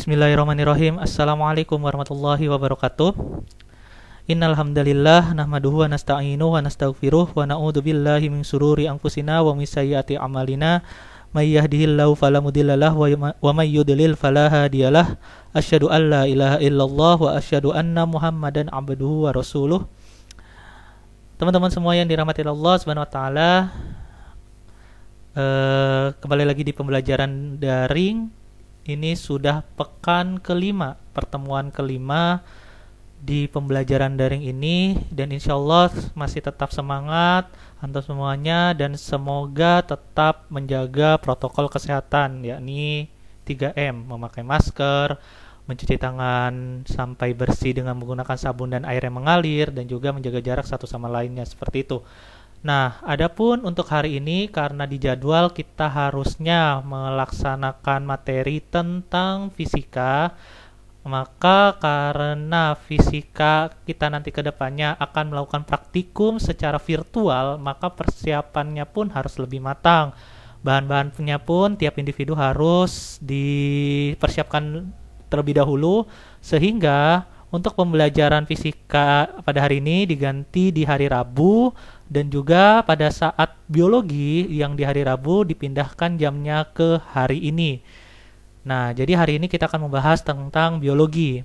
Bismillahirrahmanirrahim. Assalamualaikum warahmatullahi wabarakatuh. Innal hamdalillah nahmaduhu wa nasta'inuhu wa nastaghfiruh wa na'udzu billahi min syururi anfusina wa min sayyiati a'malina. May yahdihillahu fala mudhillalah wa may yudlil fala hadiyalah. Asyhadu an la ilaha illallah wa asyhadu anna Muhammadan abduhu wa rasuluh. Teman-teman semua yang dirahmati Allah Subhanahu wa taala, kembali lagi di pembelajaran daring. Ini sudah pekan kelima, pertemuan kelima di pembelajaran daring ini, dan insya Allah masih tetap semangat untuk semuanya, dan semoga tetap menjaga protokol kesehatan, yakni 3M, memakai masker, mencuci tangan sampai bersih dengan menggunakan sabun dan air yang mengalir, dan juga menjaga jarak satu sama lainnya, seperti itu. Nah, adapun untuk hari ini, karena di jadwal kita harusnya melaksanakan materi tentang fisika, maka karena fisika kita nanti ke depannya akan melakukan praktikum secara virtual, maka persiapannya pun harus lebih matang. Bahan-bahannya pun tiap individu harus dipersiapkan terlebih dahulu, sehingga untuk pembelajaran fisika pada hari ini diganti di hari Rabu, dan juga pada saat biologi yang di hari Rabu dipindahkan jamnya ke hari ini. Nah, jadi hari ini kita akan membahas tentang biologi.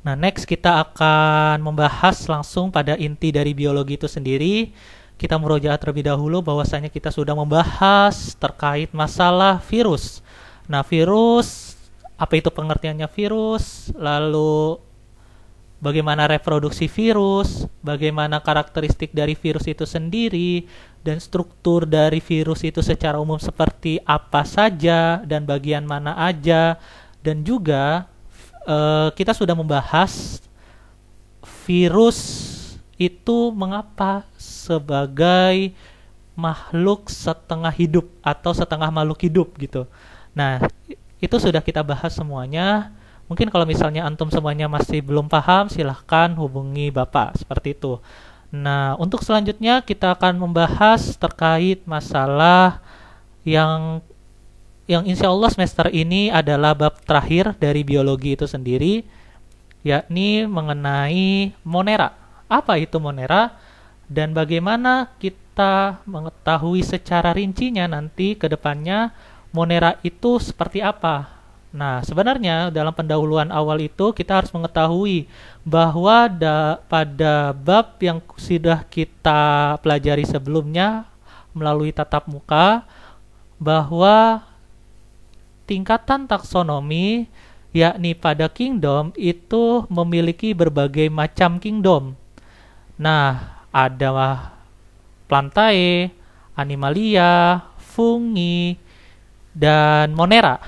Nah, next kita akan membahas langsung pada inti dari biologi itu sendiri. Kita murojaah terlebih dahulu bahwasanya kita sudah membahas terkait masalah virus. Nah, virus, apa itu pengertiannya virus? Lalu bagaimana reproduksi virus, bagaimana karakteristik dari virus itu sendiri, dan struktur dari virus itu secara umum seperti apa saja, dan bagian mana aja. Dan juga kita sudah membahas virus itu mengapa sebagai makhluk setengah hidup atau setengah makhluk hidup gitu. Nah, itu sudah kita bahas semuanya. Mungkin kalau misalnya antum semuanya masih belum paham, silahkan hubungi Bapak, seperti itu. Nah, untuk selanjutnya kita akan membahas terkait masalah yang insya Allah semester ini adalah bab terakhir dari biologi itu sendiri, yakni mengenai Monera. Apa itu Monera? Dan bagaimana kita mengetahui secara rincinya nanti ke depannya Monera itu seperti apa? Nah, sebenarnya dalam pendahuluan awal itu kita harus mengetahui bahwa pada bab yang sudah kita pelajari sebelumnya melalui tatap muka, bahwa tingkatan taksonomi, yakni pada kingdom itu memiliki berbagai macam kingdom. Nah, ada Plantae, Animalia, Fungi, dan Monera.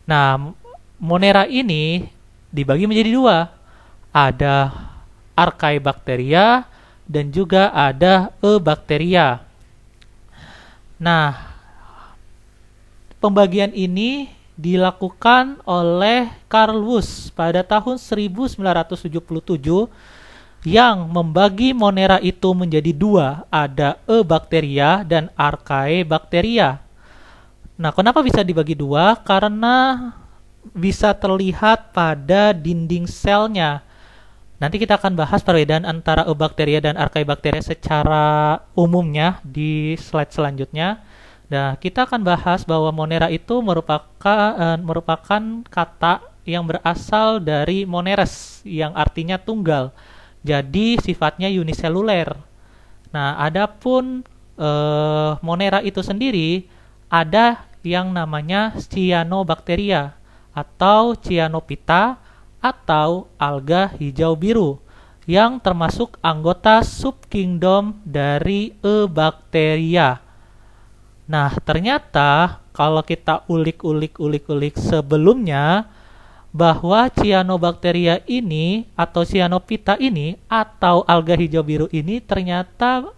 Nah, Monera ini dibagi menjadi dua. Ada Archaebacteria dan juga ada Eubacteria. Nah, pembagian ini dilakukan oleh Carl Woese pada tahun 1977, yang membagi Monera itu menjadi dua, ada Eubacteria dan Archaebacteria. Nah, kenapa bisa dibagi dua? Karena bisa terlihat pada dinding selnya. Nanti kita akan bahas perbedaan antara Eubacteria dan Archaebacteria secara umumnya di slide selanjutnya. Nah, kita akan bahas bahwa Monera itu merupakan kata yang berasal dari moneres, yang artinya tunggal. Jadi sifatnya uniseluler. Nah, adapun Monera itu sendiri ada yang namanya Cyanobacteria atau Cyanophyta atau alga hijau biru, yang termasuk anggota subkingdom dari Eubacteria. Nah, ternyata kalau kita ulik sebelumnya, bahwa Cyanobacteria ini atau Cyanophyta ini atau alga hijau biru ini ternyata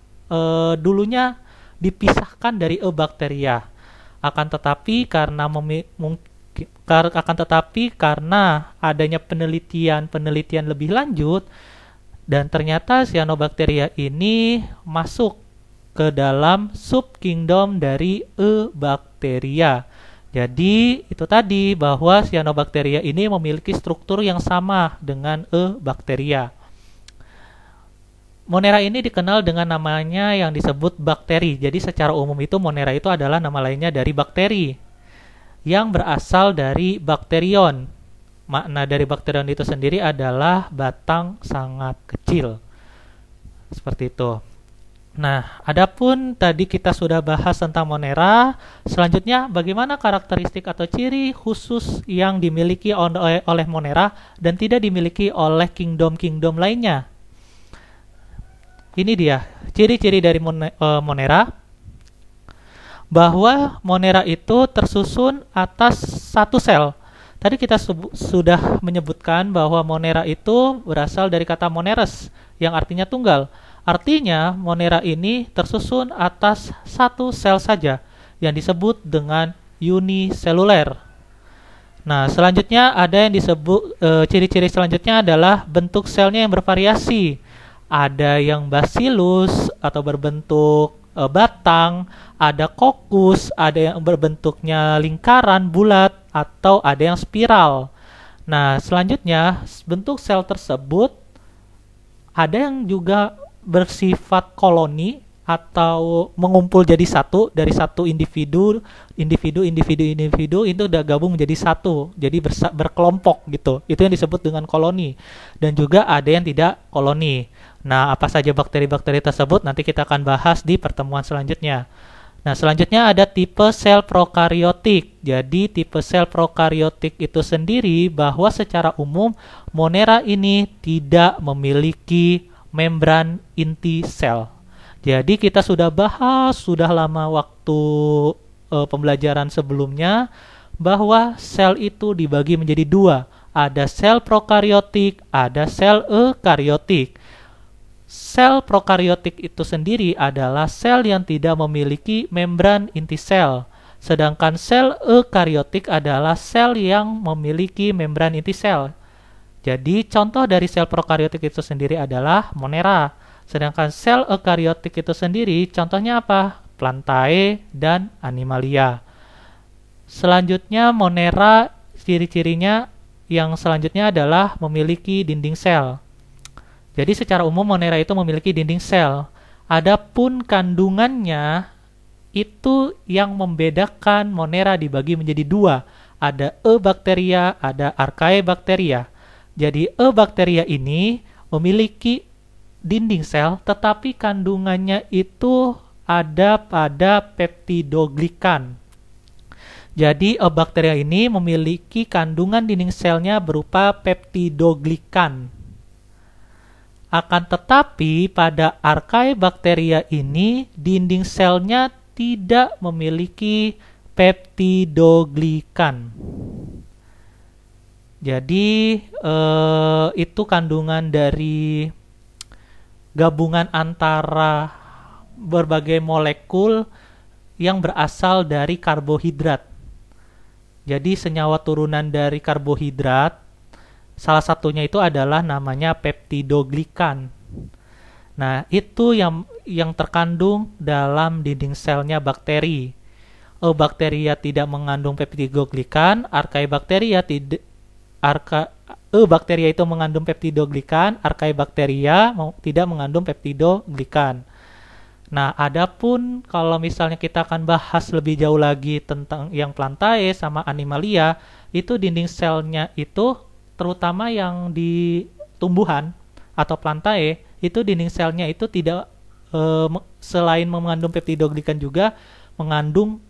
dulunya dipisahkan dari Eubacteria. Akan tetapi karena adanya penelitian lebih lanjut, dan ternyata Cyanobacteria ini masuk ke dalam subkingdom dari Eubacteria. Jadi itu tadi bahwa cyanobacteria ini memiliki struktur yang sama dengan Eubacteria. Monera ini dikenal dengan namanya yang disebut bakteri. Jadi secara umum itu Monera itu adalah nama lainnya dari bakteri yang berasal dari bakterion. Makna dari bakterion itu sendiri adalah batang sangat kecil. Seperti itu. Nah, adapun tadi kita sudah bahas tentang Monera, selanjutnya bagaimana karakteristik atau ciri khusus yang dimiliki oleh Monera dan tidak dimiliki oleh kingdom-kingdom lainnya. Ini dia, ciri-ciri dari Monera, bahwa Monera itu tersusun atas satu sel. Tadi kita sudah menyebutkan bahwa Monera itu berasal dari kata moneres, yang artinya tunggal. Artinya, Monera ini tersusun atas satu sel saja, yang disebut dengan uniseluler. Nah, selanjutnya ada yang disebut, ciri-ciri selanjutnya adalah bentuk selnya yang bervariasi. Ada yang bacillus atau berbentuk batang, ada kokus, ada yang berbentuknya lingkaran, bulat, atau ada yang spiral. Nah, selanjutnya bentuk sel tersebut ada yang juga bersifat koloni atau mengumpul jadi satu dari satu individu itu udah gabung menjadi satu, jadi berkelompok gitu. Itu yang disebut dengan koloni. Dan juga ada yang tidak koloni. Nah, apa saja bakteri-bakteri tersebut nanti kita akan bahas di pertemuan selanjutnya. Nah, selanjutnya ada tipe sel prokariotik. Jadi, tipe sel prokariotik itu sendiri bahwa secara umum Monera ini tidak memiliki membran inti sel. Jadi, kita sudah bahas sudah lama waktu pembelajaran sebelumnya bahwa sel itu dibagi menjadi dua. Ada sel prokariotik, ada sel eukariotik. Sel prokariotik itu sendiri adalah sel yang tidak memiliki membran inti sel. Sedangkan sel eukariotik adalah sel yang memiliki membran inti sel. Jadi contoh dari sel prokariotik itu sendiri adalah Monera. Sedangkan sel eukariotik itu sendiri contohnya apa? Plantae dan Animalia. Selanjutnya Monera ciri-cirinya yang selanjutnya adalah memiliki dinding sel. Jadi secara umum Monera itu memiliki dinding sel. Adapun kandungannya itu yang membedakan Monera dibagi menjadi dua. Ada Eubacteria, ada Archaebacteria. Jadi Eubacteria ini memiliki dinding sel, tetapi kandungannya itu ada pada peptidoglikan. Jadi Eubacteria ini memiliki kandungan dinding selnya berupa peptidoglikan. Akan tetapi pada Archaebacteria ini dinding selnya tidak memiliki peptidoglikan. Jadi itu kandungan dari gabungan antara berbagai molekul yang berasal dari karbohidrat. Jadi senyawa turunan dari karbohidrat salah satunya itu adalah namanya peptidoglikan. Nah, itu yang terkandung dalam dinding selnya bakteri. Eubacteria tidak mengandung peptidoglikan, Archaebacteria Eubacteria itu mengandung peptidoglikan, Archaebacteria tidak mengandung peptidoglikan. Nah, adapun kalau misalnya kita akan bahas lebih jauh lagi tentang yang Plantae sama Animalia, itu dinding selnya itu terutama yang di tumbuhan atau Plantae itu dinding selnya itu tidak selain mengandung peptidoglikan juga mengandung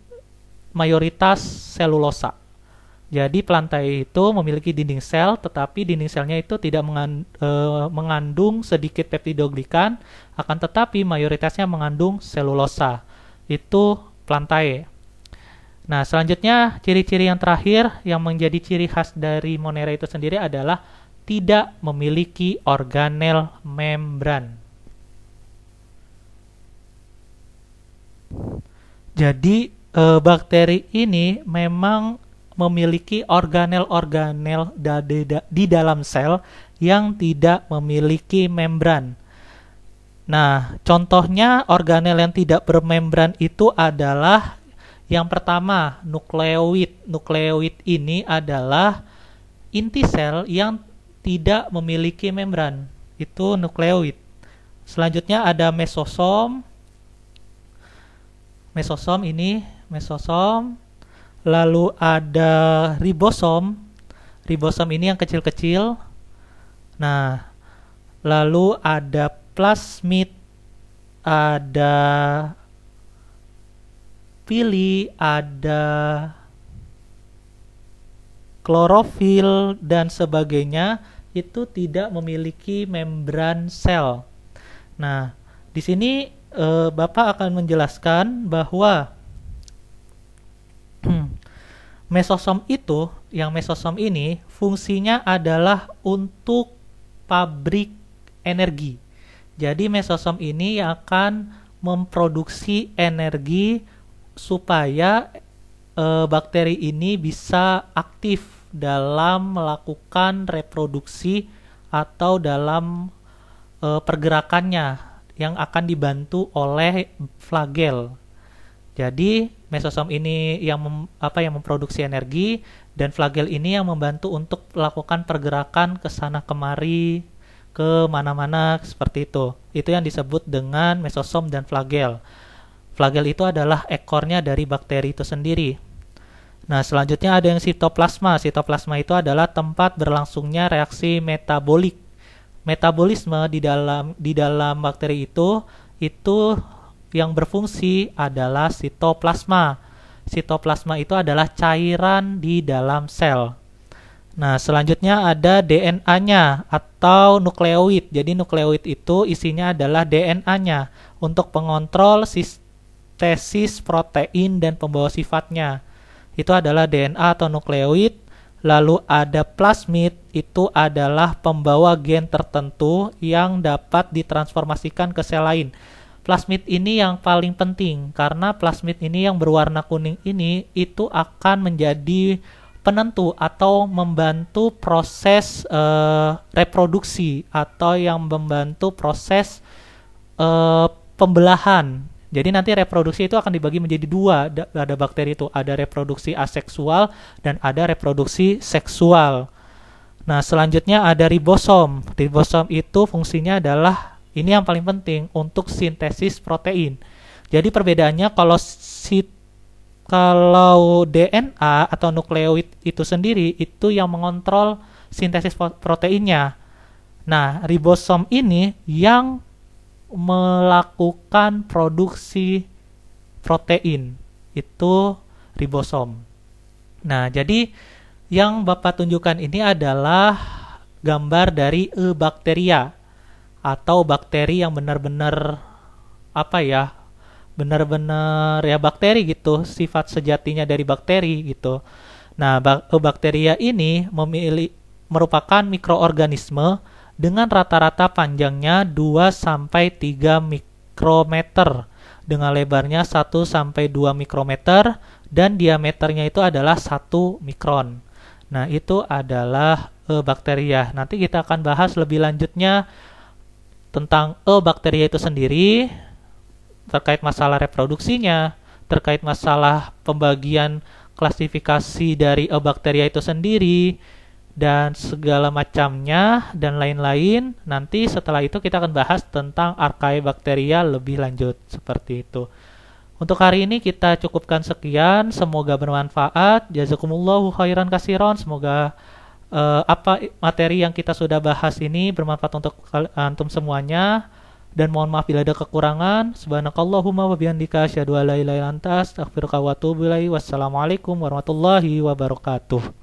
mayoritas selulosa. Jadi Plantae itu memiliki dinding sel, tetapi dinding selnya itu tidak mengandung sedikit peptidoglikan, akan tetapi mayoritasnya mengandung selulosa. Itu Plantae. Nah, selanjutnya ciri-ciri yang terakhir yang menjadi ciri khas dari Monera itu sendiri adalah tidak memiliki organel membran. Jadi bakteri ini memang memiliki organel-organel di dalam sel yang tidak memiliki membran. Nah, contohnya organel yang tidak bermembran itu adalah Yang pertama, nukleoid. Nukleoid ini adalah inti sel yang tidak memiliki membran. Itu nukleoid. Selanjutnya ada mesosom. Mesosom ini, mesosom. Lalu ada ribosom. Ribosom ini yang kecil-kecil. Nah, lalu ada plasmid, ada pili, ada klorofil dan sebagainya, itu tidak memiliki membran sel. Nah, di sini Bapak akan menjelaskan bahwa mesosom itu, yang mesosom ini fungsinya adalah untuk pabrik energi. Jadi mesosom ini akan memproduksi energi supaya bakteri ini bisa aktif dalam melakukan reproduksi atau dalam pergerakannya yang akan dibantu oleh flagel. Jadi mesosom ini yang memproduksi energi, dan flagel ini yang membantu untuk melakukan pergerakan ke sana kemari, ke mana-mana seperti itu. Itu yang disebut dengan mesosom dan flagel. Flagel itu adalah ekornya dari bakteri itu sendiri. Nah, selanjutnya ada yang sitoplasma. Sitoplasma itu adalah tempat berlangsungnya reaksi metabolik. Metabolisme di dalam bakteri itu yang berfungsi adalah sitoplasma. Sitoplasma itu adalah cairan di dalam sel. Nah, selanjutnya ada DNA-nya atau nukleoid. Jadi nukleoid itu isinya adalah DNA-nya untuk pengontrol sintesis protein dan pembawa sifatnya. Itu adalah DNA atau nukleoid. Lalu ada plasmid, itu adalah pembawa gen tertentu yang dapat ditransformasikan ke sel lain. Plasmid ini yang paling penting, karena plasmid ini yang berwarna kuning ini itu akan menjadi penentu atau membantu proses reproduksi atau yang membantu proses pembelahan. Jadi nanti reproduksi itu akan dibagi menjadi dua, ada bakteri itu, ada reproduksi aseksual dan ada reproduksi seksual. Nah, selanjutnya ada ribosom. Ribosom itu fungsinya adalah, ini yang paling penting, untuk sintesis protein. Jadi perbedaannya kalau DNA atau nukleoid itu sendiri itu yang mengontrol sintesis proteinnya. Nah, ribosom ini yang melakukan produksi protein, itu ribosom. Nah, jadi yang Bapak tunjukkan ini adalah gambar dari Eubacteria atau bakteri yang benar-benar benar-benar ya bakteri gitu, sifat sejatinya dari bakteri gitu. Nah, Eubacteria ini merupakan mikroorganisme dengan rata-rata panjangnya 2-3 mikrometer, dengan lebarnya 1-2 mikrometer, dan diameternya itu adalah 1 mikron. Nah, itu adalah Eubacteria. Nanti kita akan bahas lebih lanjutnya tentang Eubacteria itu sendiri, terkait masalah reproduksinya, terkait masalah pembagian klasifikasi dari Eubacteria itu sendiri, dan segala macamnya dan lain-lain. Nanti setelah itu kita akan bahas tentang Archaebacteria lebih lanjut seperti itu. Untuk hari ini kita cukupkan sekian, semoga bermanfaat. Jazakumullahu khairan katsiran. Semoga materi yang kita sudah bahas ini bermanfaat untuk antum semuanya, dan mohon maaf bila ada kekurangan. Subhanakallahumma wa bihamdika asyhadu an la ilaha illa anta astaghfiruka wa atubu ilaik. Wassalamualaikum warahmatullahi wabarakatuh.